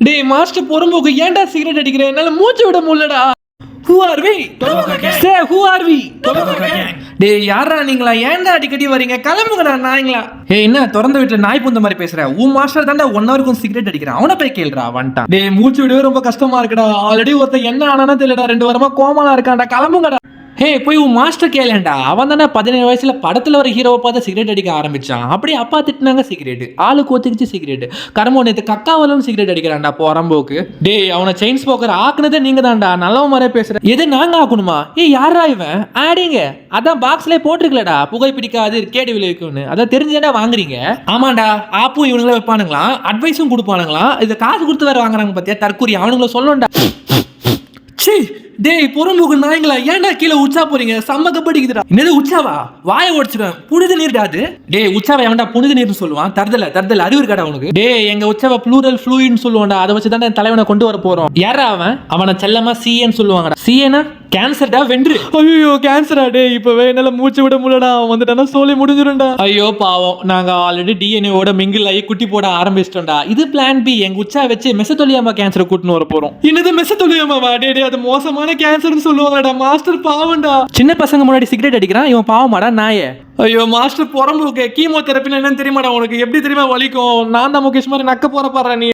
டேய் மாஸ்டர் பொறும்போக்கு ஏன்டா சிகரெட் அடிக்கிறேன்? என்னால மூச்சு விட முடியலடா. Who are we? Say who are we? டேய் யாரா நீங்களா? ஏன்டா அடிக்கடி வரீங்க? கிளம்புங்கடா நாய்ங்களா. ஏய் என்ன திறந்து விட்டு நாய் புந்த மாதிரி பேசுற? உன் மாஸ்டர் தான்டா 1 ஹவருக்கு சிகரெட் அடிக்கிறான். அவனை போய் கேளுடா வந்துட்டான். டேய் மூச்சு விடவே ரொம்ப கஷ்டமா இருக்குடா. ஆல்ரெடி ஒருத்தன் என்ன ஆனானே தெரியலடா. 2 வாரமா கோமால இருக்கான்டா. கிளம்புங்கடா. ஹே போய் உன் மாஸ்டர் கேளேன்டா. அவன் தானே 17 வயசுல படத்துல ஒரு ஹீரோவை பார்த்து சிகரெட் அடிக்க ஆரம்பிச்சான். அப்படியே அப்பா திட்டினாங்க சிகரெட். ஆளுக்கு ஒத்துக்கிச்சு சிகரெட். கரமோ நேத்து கக்காவலும் சிகரெட் அடிக்கிறான்டா போறம்போக்கு. டேய் அவனை செயின் ஸ்மோக்கர் ஆக்குனதே நீங்க தான்டா. நல்லவ மாதிரியே பேசுற. எது நாங்க ஆக்கணுமா? ஏய் யாரா இவன்? ஆடிங்க. அதான் பாக்ஸ்லயே போட்டிருக்கலடா புகை பிடிக்காது கேடு விளைவிக்கும்னு. அதான் தெரிஞ்சேடா வாங்குறீங்க. ஆமாண்டா ஆப்பும் இவனுங்களே வைப்பானுங்களாம். அட்வைஸும் கொடுப்பானுங்களாம். இது காசு கொடுத்து வேற வாங்குறாங்க பாத்தியா தற்கூரி. அவனுங்களை சொல்லணும்டா. சீ டேய் பொறுமுக நாய்ங்களா ஏன்டா கீழே உச்சா போறீங்க? செம்ம கபடிக்குதுடா. என்னது உச்சாவா? வாயை உடைச்சிடுவேன். புனித நீர்டாது. டேய் உச்சாவை எவன்டா புனித நீர்னு சொல்லுவான்? தருதல அறிவு இருக்காடா உனக்கு? டேய் எங்க உச்சாவை ப்ளூரல் ஃப்ளூயிட்னு சொல்லுவான்டா. அதை வச்சு தான் தலைவனை கொண்டு வர போறோம். யாரா அவன்? அவனை செல்லமா சிஏன்னு சொல்லுவாங்கடா. சிஏனா கேன்சர்டா வென்று. ஐயோ கேன்சரா? டேய் இப்பவே என்னால மூச்சு விட முடியலடா. அவன் வந்துட்டானா சோலி முடிஞ்சிரும்டா. ஐயோ பாவம். நாங்க ஆல்ரெடி டிஎன்ஏவோட மிங்கிள் ஆகி குட்டி போட ஆரம்பிச்சிட்டோம்டா. இது பிளான் பி. எங்க உச்சா வச்சு மெசத்தோலியாமா கேன்சரை கூட்டின்னு வர போறோம். என்னது மெசத்தோலியாமாவா? டே அது மோசமான கேன்சர்னு சொல்லுவாங்கடா. மாஸ்டர் பாவம்டா. சின்ன பசங்க முன்னாடி சிகரெட் அடிக்கிறான். இவன் பாவமாடா நாயே. ஐயோ மாஸ்டர் பொறம்புக்கு கீமோ தெரப்பின்னு என்னன்னு தெரியுமாடா உனக்கு? எப்படி தெரியுமா வலிக்கும்? நான் தான் முகேஷ் மாதிரி நக்க போற பாரு நீ.